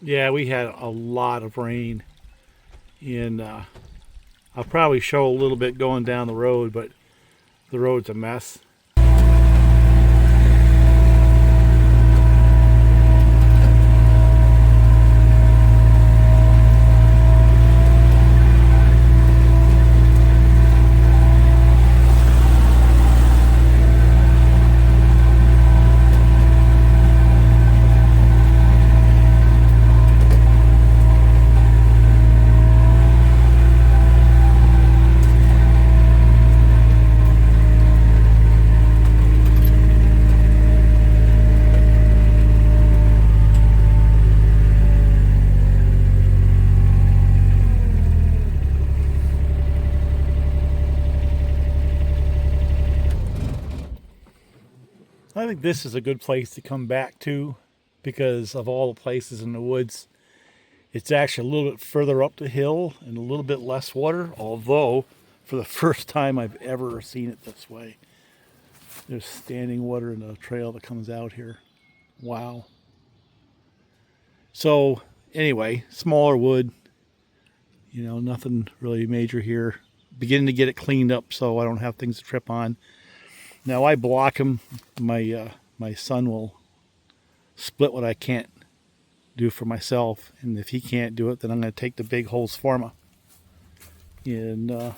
Yeah, we had a lot of rain, and I'll probably show a little bit going down the road, but the road's a mess. I think this is a good place to come back to because of all the places in the woods. It's actually a little bit further up the hill and a little bit less water, although for the first time I've ever seen it this way. There's standing water in the trail that comes out here. Wow. So anyway, smaller wood, nothing really major here. Beginning to get it cleaned up so I don't have things to trip on. Now I block them. My son will split what I can't do for myself, and if he can't do it, then I'm going to take the big holes for him. And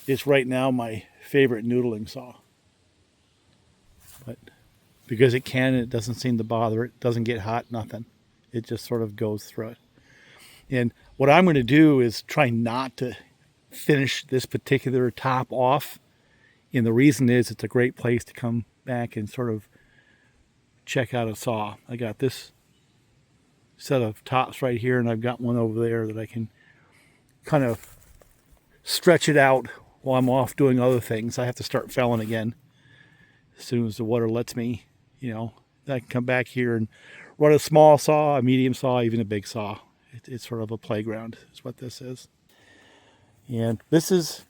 it's right now my favorite noodling saw. But because it can, it doesn't seem to bother it. Doesn't get hot, nothing. It just sort of goes through it. And what I'm going to do is try not to finish this particular top off. And the reason is it's a great place to come back and sort of check out a saw. I got this set of tops right here, and I've got one over there that I can kind of stretch it out while I'm off doing other things. I have to start felling again as soon as the water lets me. I can come back here and run a small saw, a medium saw, even a big saw. It's sort of a playground is what this is. And this is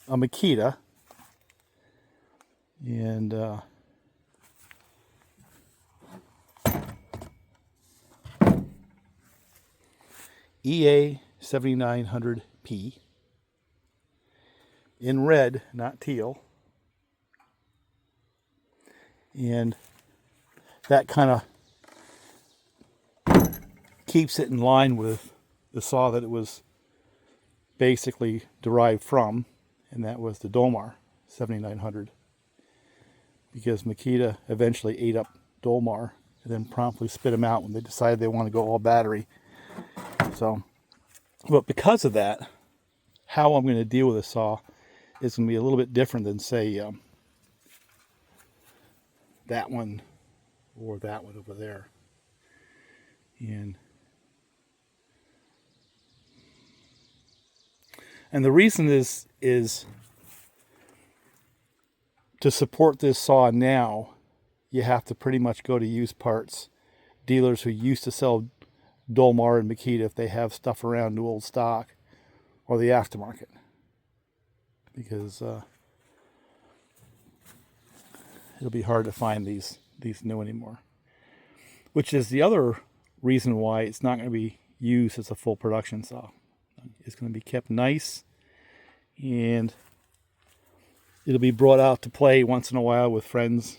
a Makita. And EA7900P in red, not teal. And that kind of keeps it in line with the saw that it was basically derived from, and that was the Dolmar 7900. Because Makita eventually ate up Dolmar and then promptly spit them out when they decided they want to go all battery. So, but because of that, how I'm going to deal with a saw is going to be a little bit different than, say, that one or that one over there. And the reason is to support this saw now, you have to pretty much go to used parts. Dealers who used to sell Dolmar and Makita, if they have stuff around new old stock, or the aftermarket. Because it'll be hard to find these new anymore. Which is the other reason why it's not going to be used as a full production saw. It's going to be kept nice, and it'll be brought out to play once in a while with friends.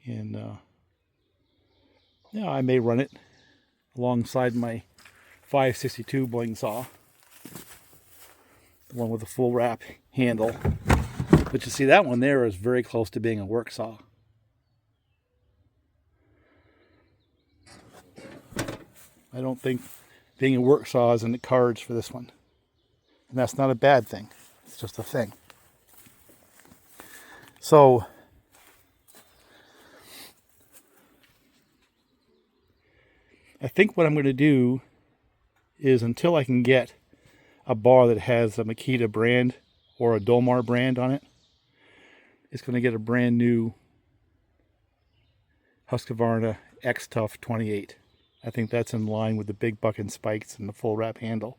And I may run it alongside my 562 bling saw, the one with the full wrap handle. But you see, that one there is very close to being a work saw. I don't think being a work saw is in the cards for this one. And that's not a bad thing. It's just a thing. So, I think what I'm going to do is, until I can get a bar that has a Makita brand or a Dolmar brand on it, it's going to get a brand new Husqvarna X-Tough 28. I think that's in line with the big bucking spikes and the full wrap handle.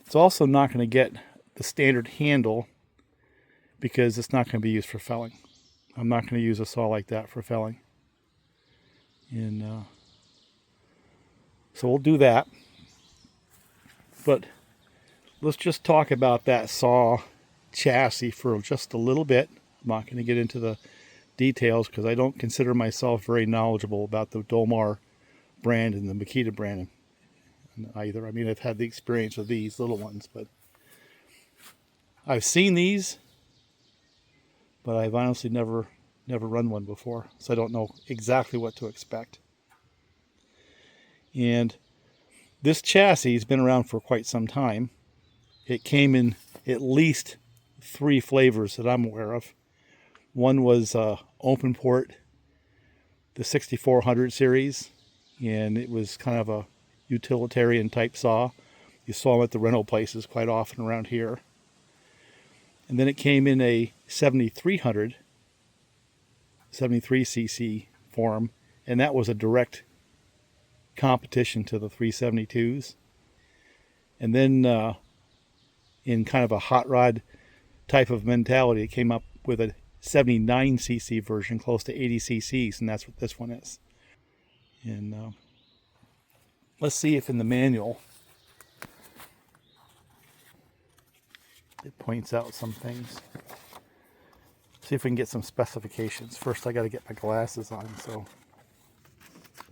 It's also not going to get the standard handle because it's not going to be used for felling. I'm not going to use a saw like that for felling. And So we'll do that. But let's just talk about that saw chassis for just a little bit. I'm not going to get into the details because I don't consider myself very knowledgeable about the Dolmar brand and the Makita brand either. I mean, I've had the experience of these little ones, but I've seen these, but I've honestly never run one before, so I don't know exactly what to expect. And this chassis has been around for quite some time. It came in at least 3 flavors that I'm aware of. One was open port, the 6400 series, and it was kind of a utilitarian type saw. You saw them at the rental places quite often around here. And then it came in a 7300, 73cc form, and that was a direct competition to the 372s. And then in kind of a hot rod type of mentality, it came up with a 79cc version, close to 80 cc's, and that's what this one is. And let's see if in the manual it points out some things. See if we can get some specifications. First, I got to get my glasses on. So,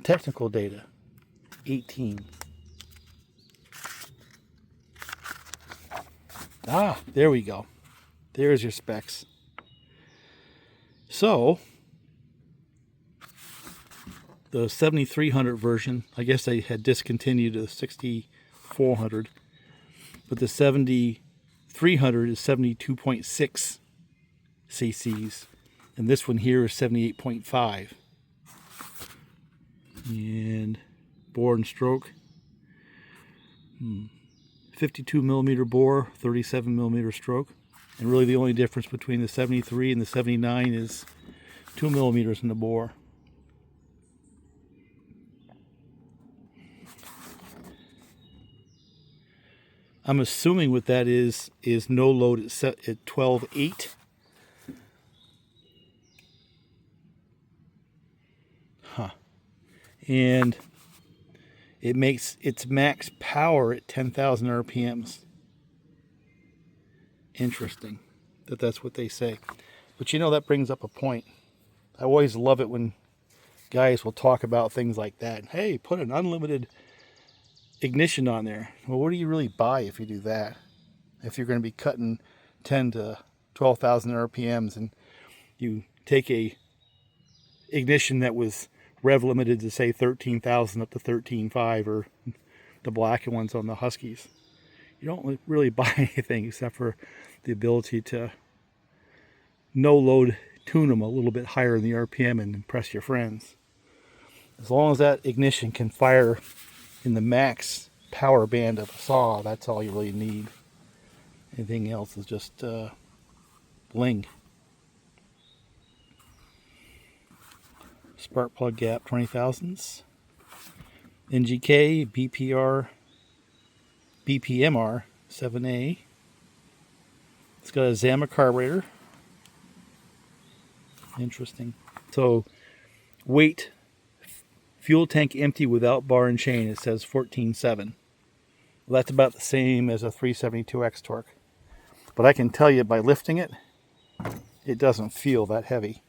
technical data, 18. Ah, there we go. There's your specs. So, the 7300 version, I guess they had discontinued the 6400, but the 7300 is 72.6 cc's, and this one here is 78.5. And bore and stroke, 52 millimeter bore, 37 millimeter stroke. And really the only difference between the 73 and the 79 is 2 millimeters in the bore. I'm assuming what that is no load at 12.8. And it makes its max power at 10,000 RPMs. Interesting that that's what they say. But you know, that brings up a point. I always love it when guys will talk about things like that. Hey, put an unlimited ignition on there. Well, what do you really buy if you do that? If you're going to be cutting 10 to 12,000 RPMs and you take a ignition that was rev limited to say 13,000 up to 13.5, or the black ones on the Huskies, you don't really buy anything except for the ability to no load tune them a little bit higher in the RPM and impress your friends. As long as that ignition can fire in the max power band of a saw, that's all you really need. Anything else is just bling. Spark plug gap 20 thousandths. NGK, BPR, BPMR 7A. It's got a Zama carburetor. Interesting. So, weight, fuel tank empty without bar and chain, it says 14.7. Well, that's about the same as a 372X torque. But I can tell you by lifting it, it doesn't feel that heavy.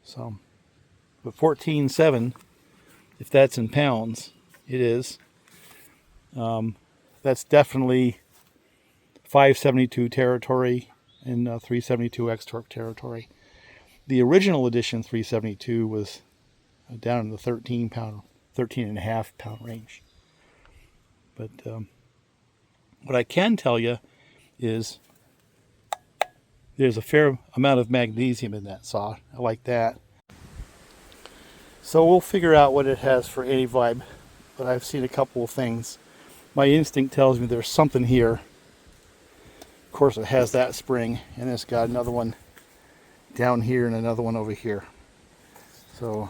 So, but 14.7, if that's in pounds, it is. That's definitely 572 territory and 372X torque territory. The original edition 372 was down in the 13 and a half pound range. But what I can tell you is there's a fair amount of magnesium in that saw. I like that. So we'll figure out what it has for anti-vibe, but I've seen a couple of things. My instinct tells me there's something here. Of course, it has that spring, and it's got another one down here and another one over here. So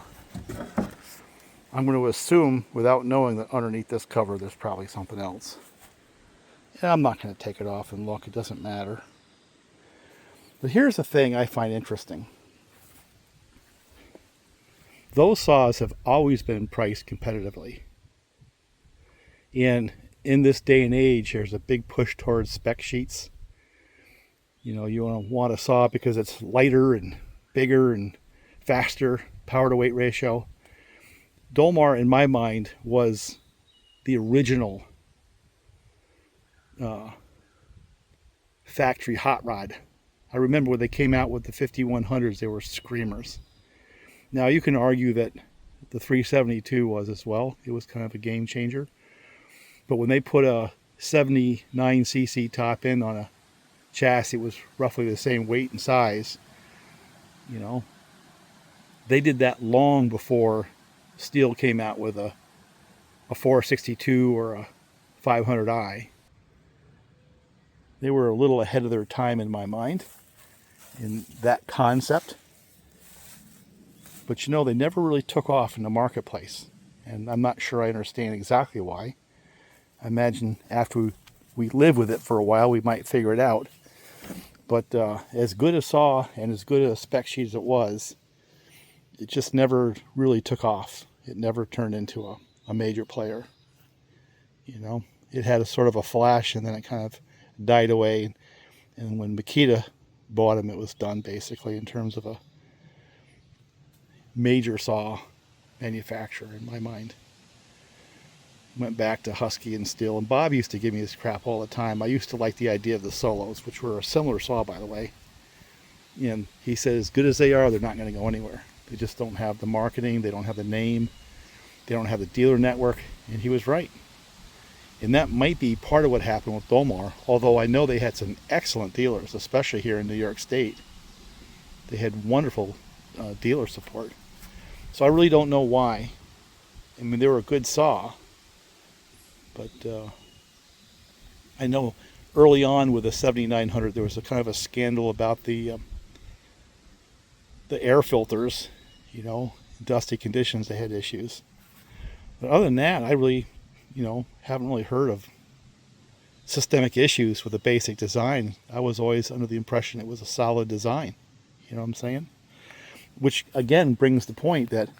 I'm going to assume, without knowing, that underneath this cover there's probably something else. And I'm not going to take it off and look, it doesn't matter. But here's the thing I find interesting. Those saws have always been priced competitively. And in this day and age, there's a big push towards spec sheets. You know, you want a saw because it's lighter and bigger and faster, power to weight ratio. Dolmar, in my mind, was the original factory hot rod. I remember when they came out with the 5100s, they were screamers. Now you can argue that the 372 was as well. It was kind of a game changer. But when they put a 79cc top end on a chassis, it was roughly the same weight and size. You know, they did that long before Steel came out with a 462 or a 500i. They were a little ahead of their time in my mind in that concept. But you know, they never really took off in the marketplace. And I'm not sure I understand exactly why. I imagine after we live with it for a while, we might figure it out. But as good a saw and as good a spec sheet as it was, it just never really took off. It never turned into a major player. You know, it had a sort of a flash and then it kind of died away. And when Makita bought them, it was done basically in terms of a major saw manufacturer in my mind. Went back to Husky and Steel, and Bob used to give me this crap all the time. I used to like the idea of the Solos, which were a similar saw, by the way. And he said, as good as they are, they're not going to go anywhere. They just don't have the marketing, they don't have the name, they don't have the dealer network, and he was right. And that might be part of what happened with Dolmar, although I know they had some excellent dealers, especially here in New York State. They had wonderful dealer support. So I really don't know why. I mean, they were a good saw, but I know early on with the 7900 there was a kind of a scandal about the air filters. You know, dusty conditions, they had issues. But other than that, I really, you know, haven't really heard of systemic issues with the basic design. I was always under the impression it was a solid design. You know what I'm saying? Which again brings the point that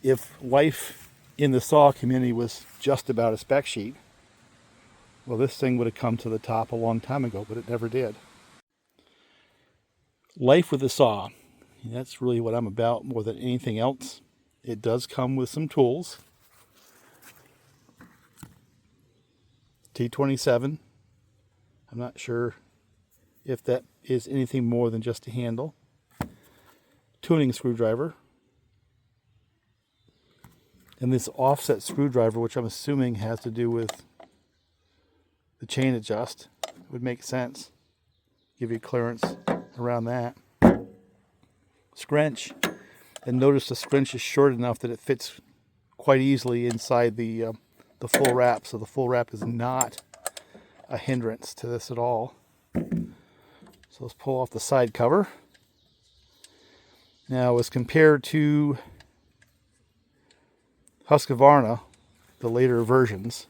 if life in the saw community was just about a spec sheet, well, this thing would have come to the top a long time ago, but it never did. Life with the saw. That's really what I'm about more than anything else. It does come with some tools. T27. I'm not sure if that is anything more than just a handle. Tuning screwdriver. And this offset screwdriver, which I'm assuming has to do with the chain adjust, would make sense. Give you clearance around that. Scrunch. And notice the scrunch is short enough that it fits quite easily inside the full wrap. So the full wrap is not a hindrance to this at all. So let's pull off the side cover. Now, as compared to Husqvarna, the later versions,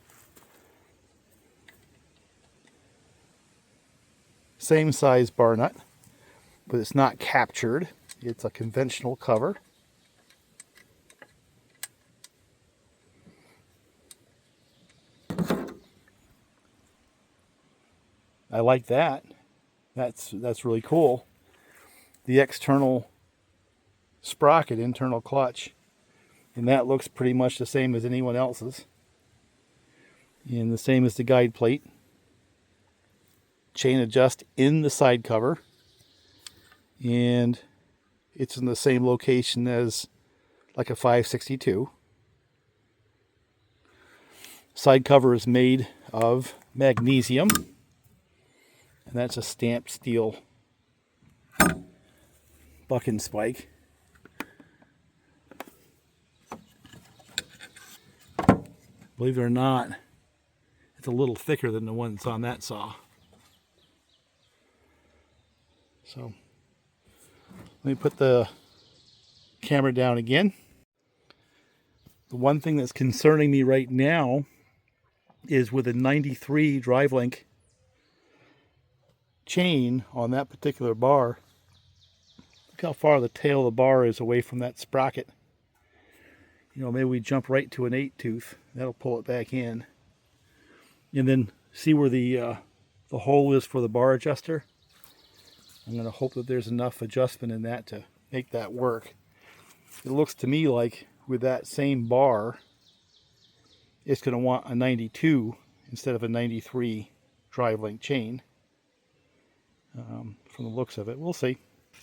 same size bar nut, but it's not captured. It's a conventional cover. I like that. That's really cool. The external sprocket, internal clutch, and that looks pretty much the same as anyone else's. And the same as the guide plate. Chain adjust in the side cover. And it's in the same location as like a 562. Side cover is made of magnesium. And that's a stamped steel buck and spike. Believe it or not, it's a little thicker than the one that's on that saw. So let me put the camera down again. The one thing that's concerning me right now is with a 93 drive link chain on that particular bar. Look how far the tail of the bar is away from that sprocket. You know, maybe we jump right to an 8 tooth. That'll pull it back in. and then see where the hole is for the bar adjuster. I'm going to hope that there's enough adjustment in that to make that work. It looks to me like with that same bar, it's going to want a 92 instead of a 93 drive link chain. From the looks of it, we'll see.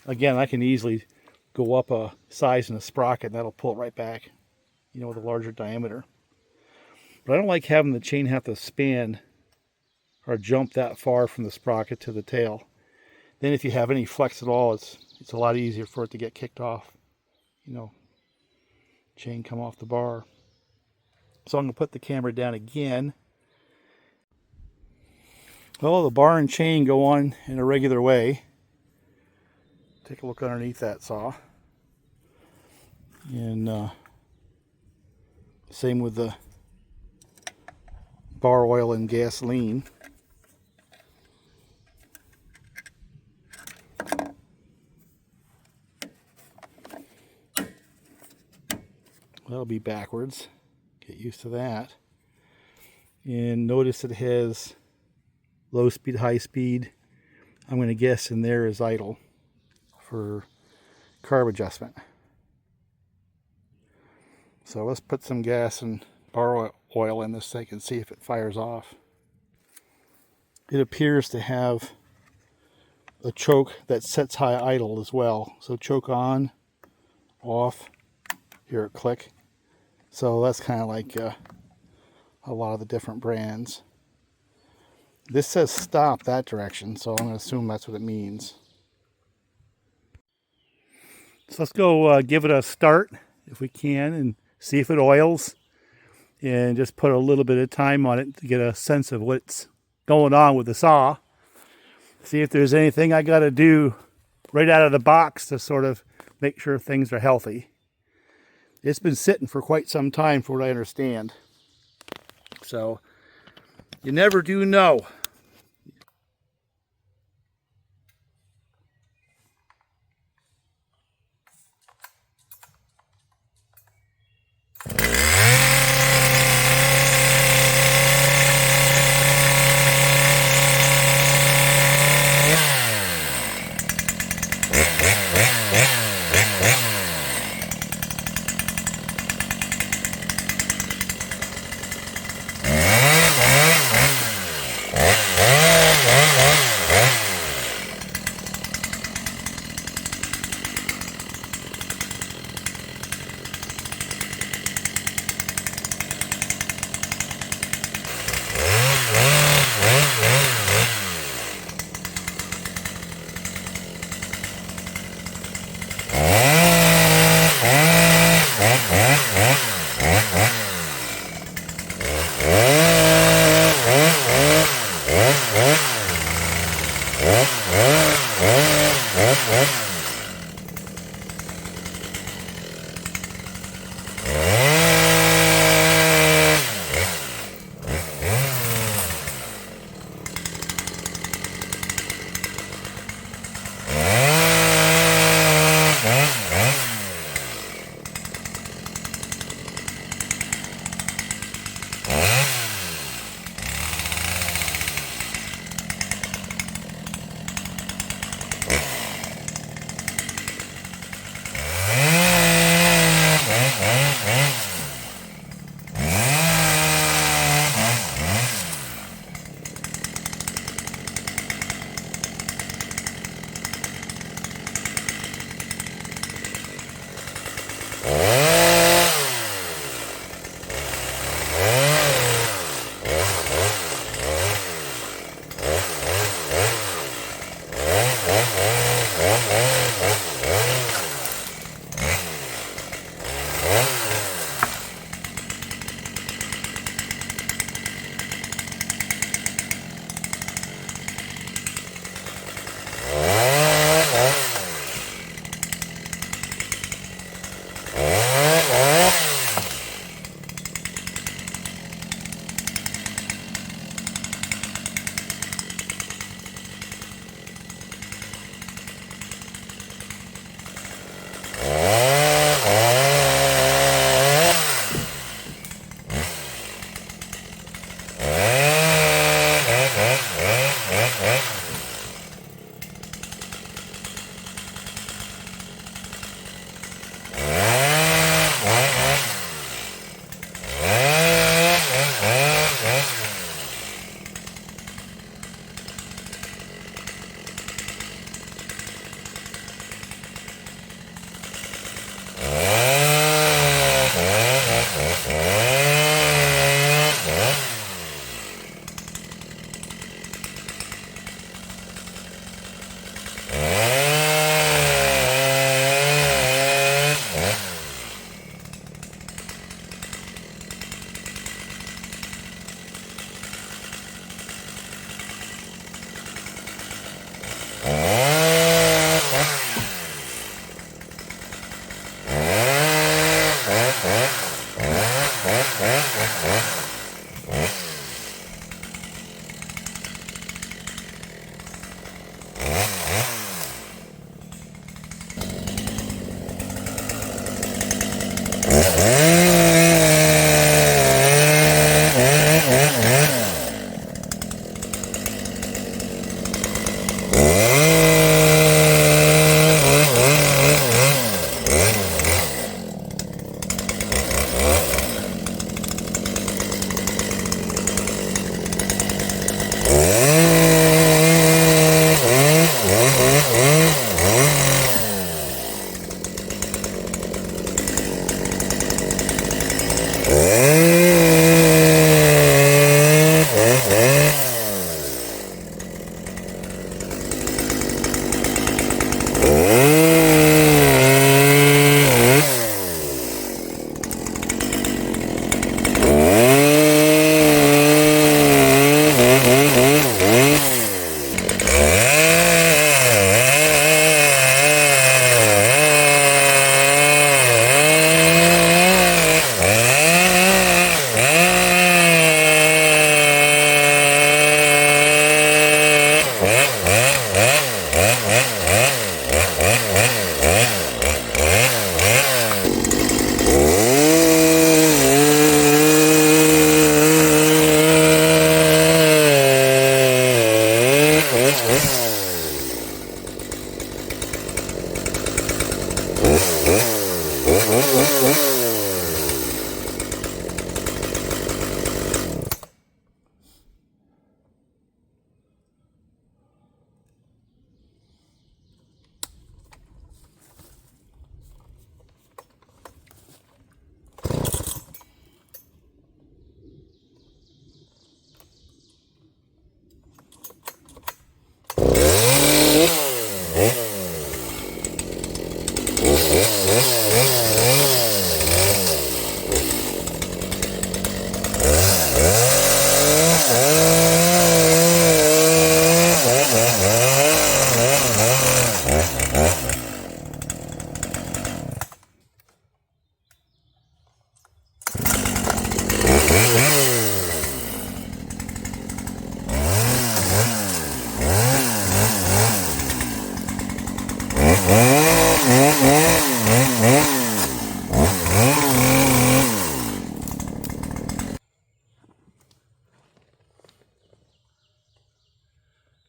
Again, I can easily go up a size in a sprocket and that'll pull it right back, you know, with a larger diameter. But I don't like having the chain have to span or jump that far from the sprocket to the tail. Then if you have any flex at all, it's a lot easier for it to get kicked off. You know, chain come off the bar. So I'm going to put the camera down again. Well, the bar and chain go on in a regular way. Take a look underneath that saw. And same with the bar oil and gasoline. That'll be backwards. Get used to that. And notice it has low speed, high speed. I'm going to guess in there is idle for carb adjustment. So let's put some gas and bar oil in this thing and see if it fires off. It appears to have a choke that sets high idle as well. So choke on, off, hear it click. So that's kind of like a lot of the different brands. This says stop that direction, so I'm going to assume that's what it means. So let's go give it a start if we can and see if it oils. And just put a little bit of time on it to get a sense of what's going on with the saw. See if there's anything I got to do right out of the box to sort of make sure things are healthy. It's been sitting for quite some time for what I understand. So you never do know.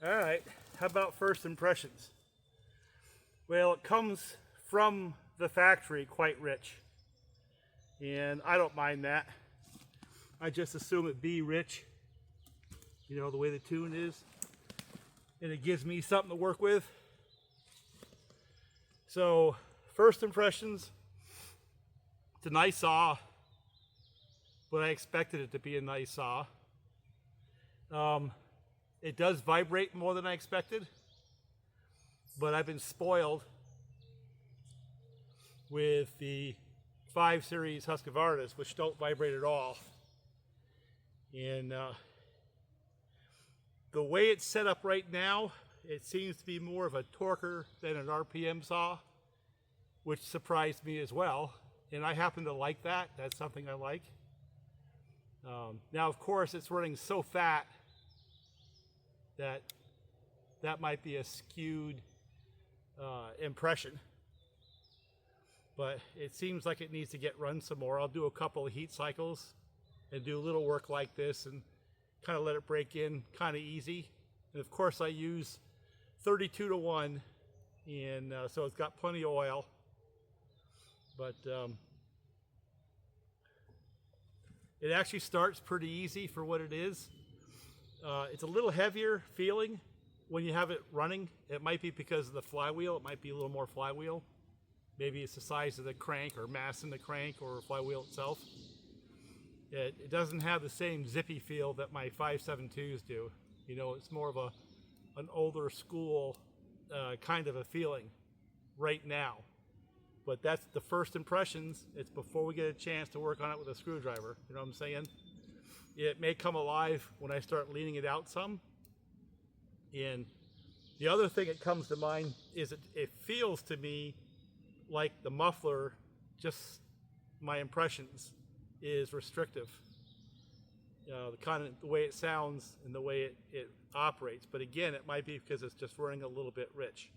Alright, how about first impressions? Well, it comes from the factory quite rich, and I don't mind that. I just assume it be rich, you know, the way the tune is, and it gives me something to work with. So, first impressions, it's a nice saw, but I expected it to be a nice saw. It does vibrate more than I expected, but I've been spoiled with the 5 Series Husqvarnas, which don't vibrate at all. And the way it's set up right now, it seems to be more of a torquer than an RPM saw, which surprised me as well. And I happen to like that. That's something I like. Now, of course, it's running so fat that might be a skewed impression, but it seems like it needs to get run some more. I'll do a couple of heat cycles and do a little work like this and kind of let it break in kind of easy. And of course I use 32:1, and so it's got plenty of oil, but it actually starts pretty easy for what it is. It's a little heavier feeling when you have it running. It might be because of the flywheel. It might be a little more flywheel. Maybe it's the size of the crank or mass in the crank or flywheel itself. It doesn't have the same zippy feel that my 572s do. You know, it's more of an older school kind of a feeling right now. But that's the first impressions. It's before we get a chance to work on it with a screwdriver. You know what I'm saying? It may come alive when I start leaning it out some. And the other thing that comes to mind is it feels to me like the muffler, just my impressions, is restrictive. The way it sounds and the way it operates. But again, it might be because it's just running a little bit rich.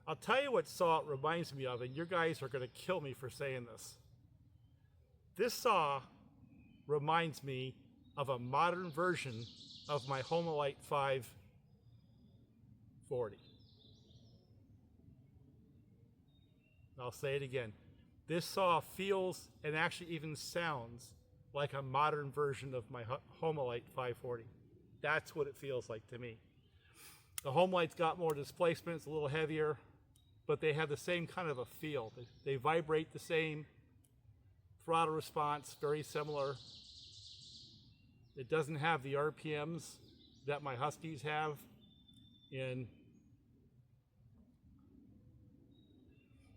I'll tell you what saw it reminds me of, and you guys are going to kill me for saying this. This saw reminds me of a modern version of my Homelite 540. I'll say it again. This saw feels and actually even sounds like a modern version of my Homelite 540. That's what it feels like to me. The Homelite's got more displacement, it's a little heavier, but they have the same kind of a feel. They vibrate the same, throttle response, very similar. It doesn't have the RPMs that my Huskies have.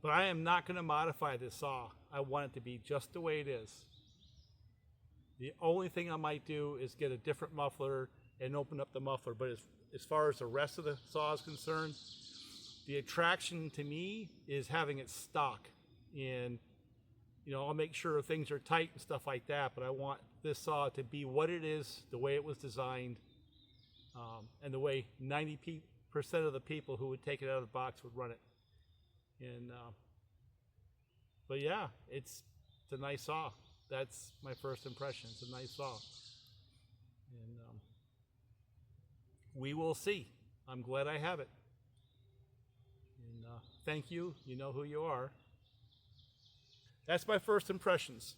But I am not going to modify this saw. I want it to be just the way it is. The only thing I might do is get a different muffler and open up the muffler. But as far as the rest of the saw is concerned, the attraction to me is having it stock. And, you know, I'll make sure things are tight and stuff like that, but I want this saw to be what it is, the way it was designed, and the way 90% of the people who would take it out of the box would run it. But yeah, it's a nice saw. That's my first impression. It's a nice saw. And we will see. I'm glad I have it. And thank you. You know who you are. That's my first impressions.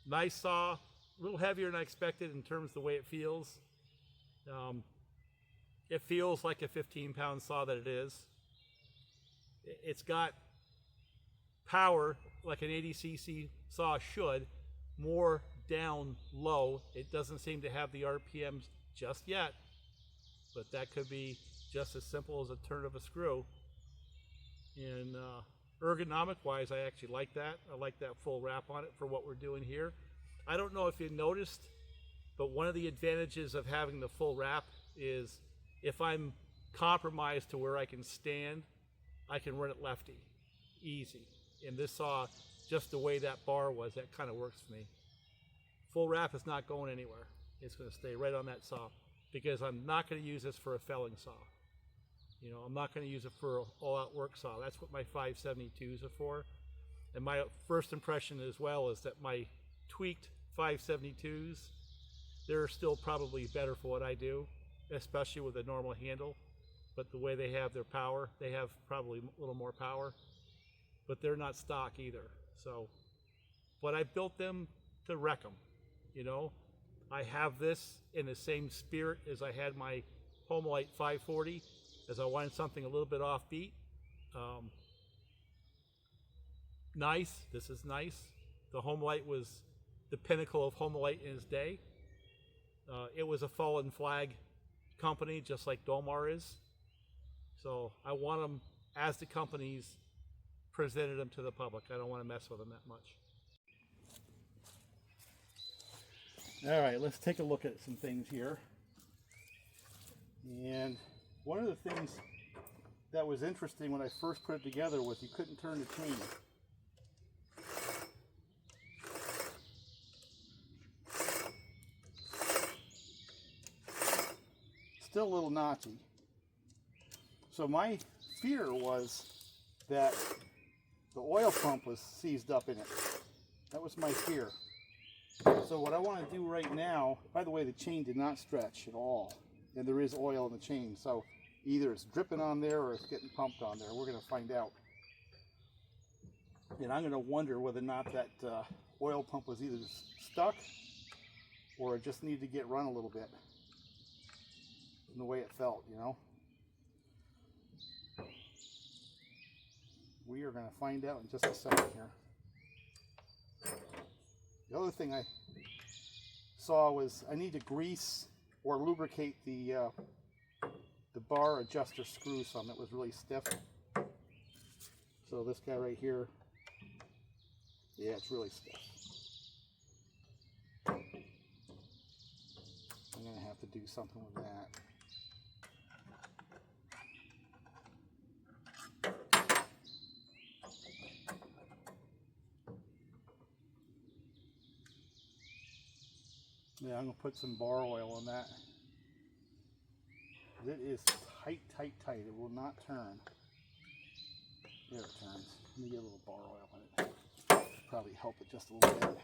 Nice saw. A little heavier than I expected in terms of the way it feels. It feels like a 15-pound saw that it is. It's got power like an 80cc saw should, more down low. It doesn't seem to have the RPMs just yet, but that could be just as simple as a turn of a screw. And ergonomic wise, I actually like that. I like that full wrap on it for what we're doing here. I don't know if you noticed, but one of the advantages of having the full wrap is if I'm compromised to where I can stand, I can run it lefty, easy. And this saw, just the way that bar was, that kind of works for me. Full wrap is not going anywhere. It's going to stay right on that saw because I'm not going to use this for a felling saw. You know, I'm not going to use it for an all-out work saw. That's what my 572s are for. And my first impression as well is that my tweaked 572s, they're still probably better for what I do, especially with a normal handle. But the way they have their power, they have probably a little more power. But they're not stock either. So, but I built them to wreck them. You know, I have this in the same spirit as I had my Homelite 540, as I wanted something a little bit offbeat. Nice. This is nice. The Homelite was the pinnacle of Homelite in its day. It was a fallen flag company, just like Dolmar is. So I want them as the companies presented them to the public. I don't want to mess with them that much. All right, let's take a look at some things here. And one of the things that was interesting when I first put it together was you couldn't turn the chain. Still a little notchy. So my fear was that the oil pump was seized up in it. That was my fear. So what I want to do right now, by the way, the chain did not stretch at all. And there is oil in the chain. So either it's dripping on there or it's getting pumped on there. We're going to find out. And I'm going to wonder whether or not that oil pump was either stuck or it just needed to get run a little bit. In the way it felt, you know. We are going to find out in just a second here. The other thing I saw was I need to grease or lubricate the bar adjuster screw some. It was really stiff. So this guy right here, yeah, it's really stiff. I'm going to have to do something with that. Yeah, I'm going to put some bar oil on that. It is tight, tight, tight. It will not turn. There it turns. Let me get a little bar oil on it. Probably help it just a little bit.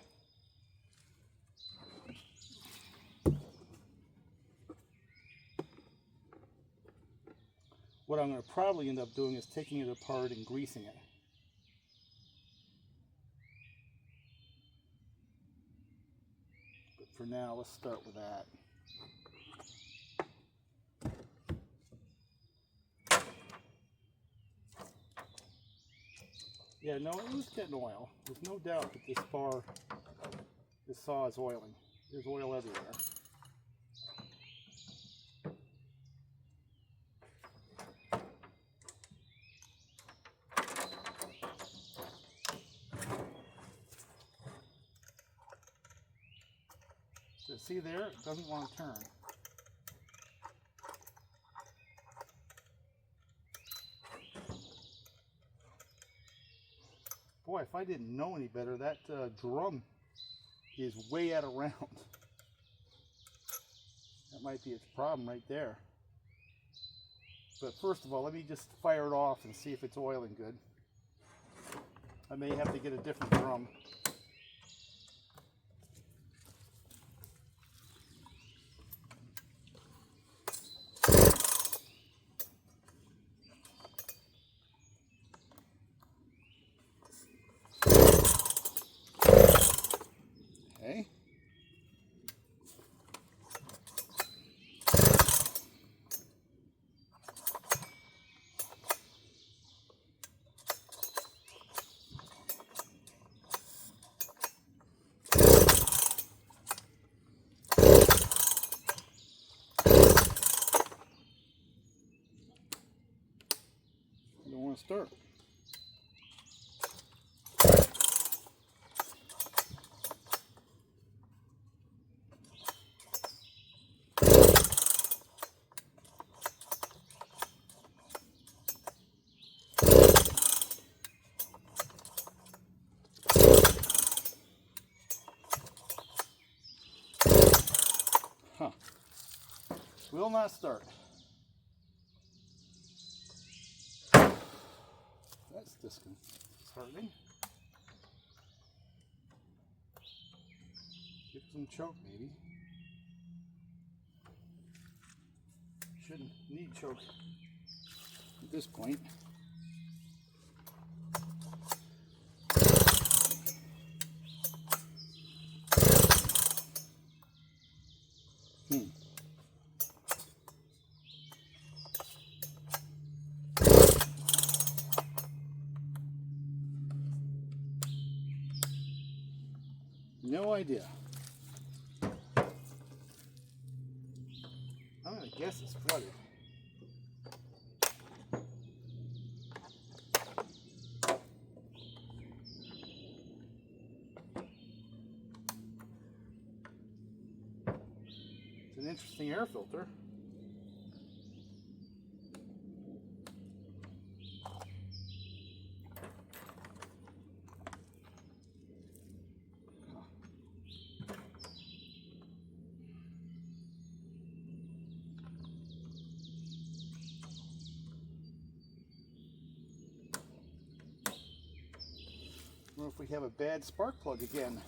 What I'm going to probably end up doing is taking it apart and greasing it. But for now, let's start with that. Yeah, no, it was getting oil. There's no doubt that this saw is oiling. There's oil everywhere. So see there, it doesn't want to turn. Boy, if I didn't know any better, that drum is way out of round. That might be its problem right there. But first of all, let me just fire it off and see if it's oiling good. I may have to get a different drum. Okay. I don't want to start. Huh. Will not start. That's disconcerting. Give some choke, maybe. Shouldn't need choke at this point. No idea. I'm going to guess it's flooded. It's an interesting air filter. I wonder if we have a bad spark plug again.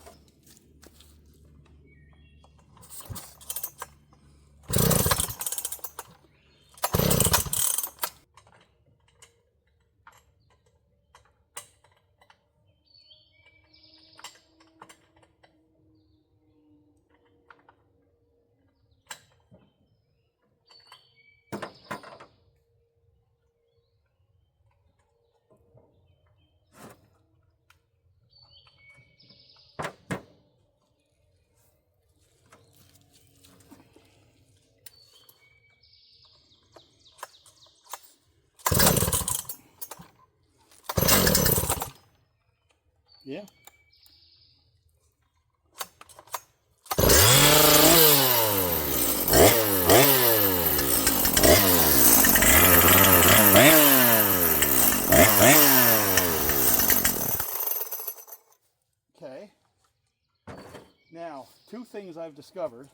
two things I've discovered.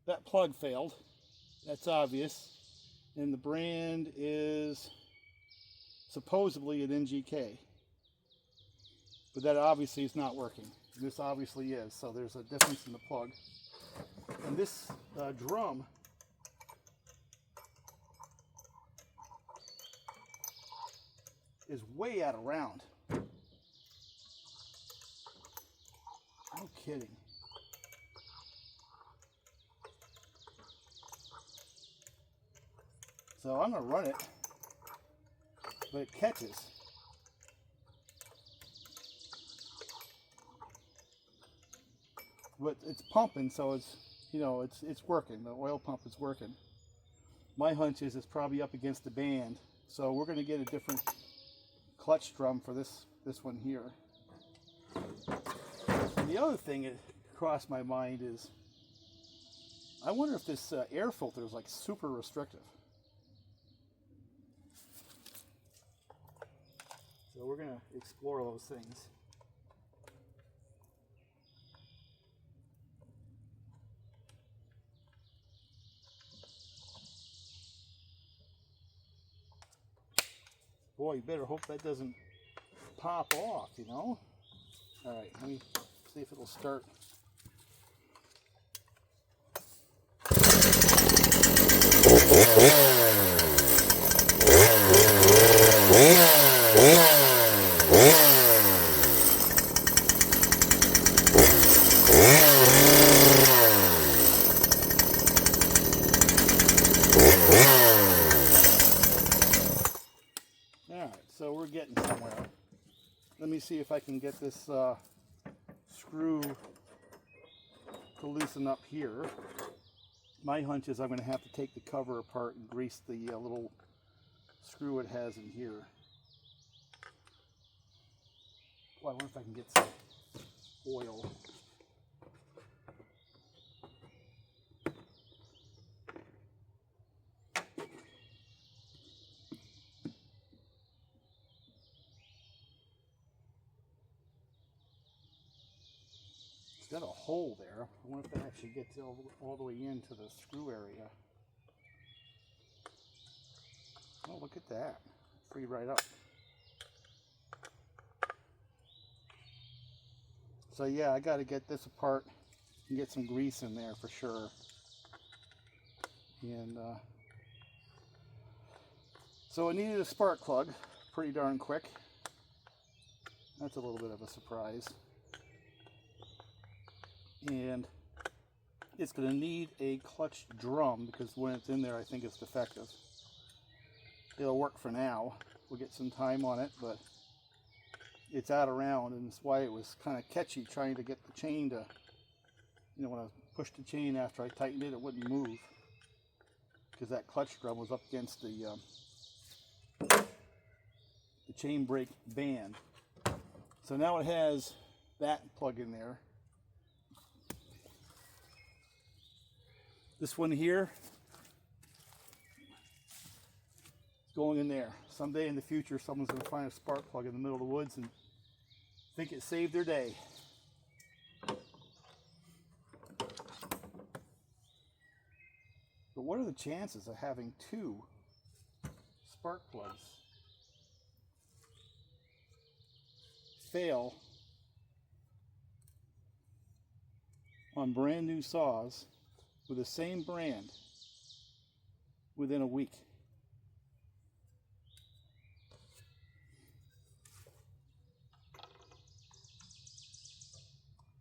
That plug failed. That's obvious. And the brand is supposedly an NGK. But that obviously is not working. This obviously is. So there's a difference in the plug. And this drum is way out of round. No kidding. So I'm going to run it, but it catches. But it's pumping, so it's, you know, it's working. The oil pump is working. My hunch is it's probably up against the band, so we're going to get a different clutch drum for this one here. And the other thing that crossed my mind is, I wonder if this air filter is like super restrictive. So we're going to explore those things. Boy, you better hope that doesn't pop off, you know? All right, let me see if it'll start. So we're getting somewhere. Let me see if I can get this screw to loosen up here. My hunch is I'm going to have to take the cover apart and grease the little screw it has in here. Well, I wonder if I can get some oil. Got a hole there. I wonder if that actually gets all the way into the screw area. Oh, look at that. Free right up. So yeah, I got to get this apart and get some grease in there for sure. And so it needed a spark plug pretty darn quick. That's a little bit of a surprise. And it's going to need a clutch drum because when it's in there I think it's defective. It'll work for now. We'll get some time on it, but it's out of round, and that's why it was kind of catchy trying to get the chain to, you know, when I pushed the chain after I tightened it, it wouldn't move because that clutch drum was up against the chain brake band. So now it has that plug in there. This one here is going in there. Someday in the future, someone's going to find a spark plug in the middle of the woods and think it saved their day. But what are the chances of having two spark plugs fail on brand new saws with the same brand within a week?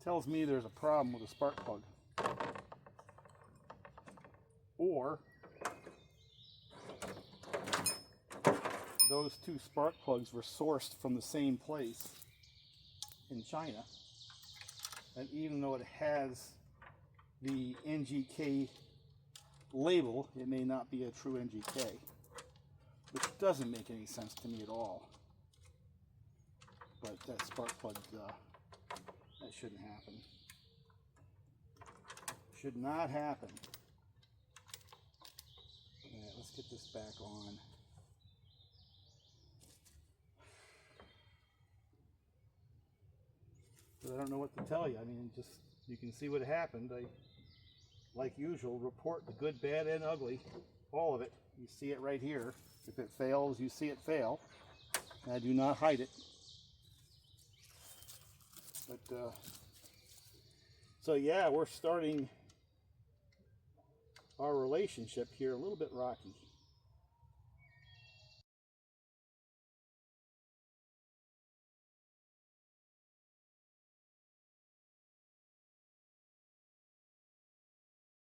Tells me there's a problem with the spark plug. Or those two spark plugs were sourced from the same place in China, and even though it has the NGK label, it may not be a true NGK, which doesn't make any sense to me at all. But that spark plug, that shouldn't happen. Should not happen. Alright, let's get this back on. But I don't know what to tell you. I mean, just you can see what happened. I, like usual, report the good, bad, and ugly, all of it. You see it right here. If it fails, you see it fail. And I do not hide it. But so yeah, we're starting our relationship here a little bit rocky.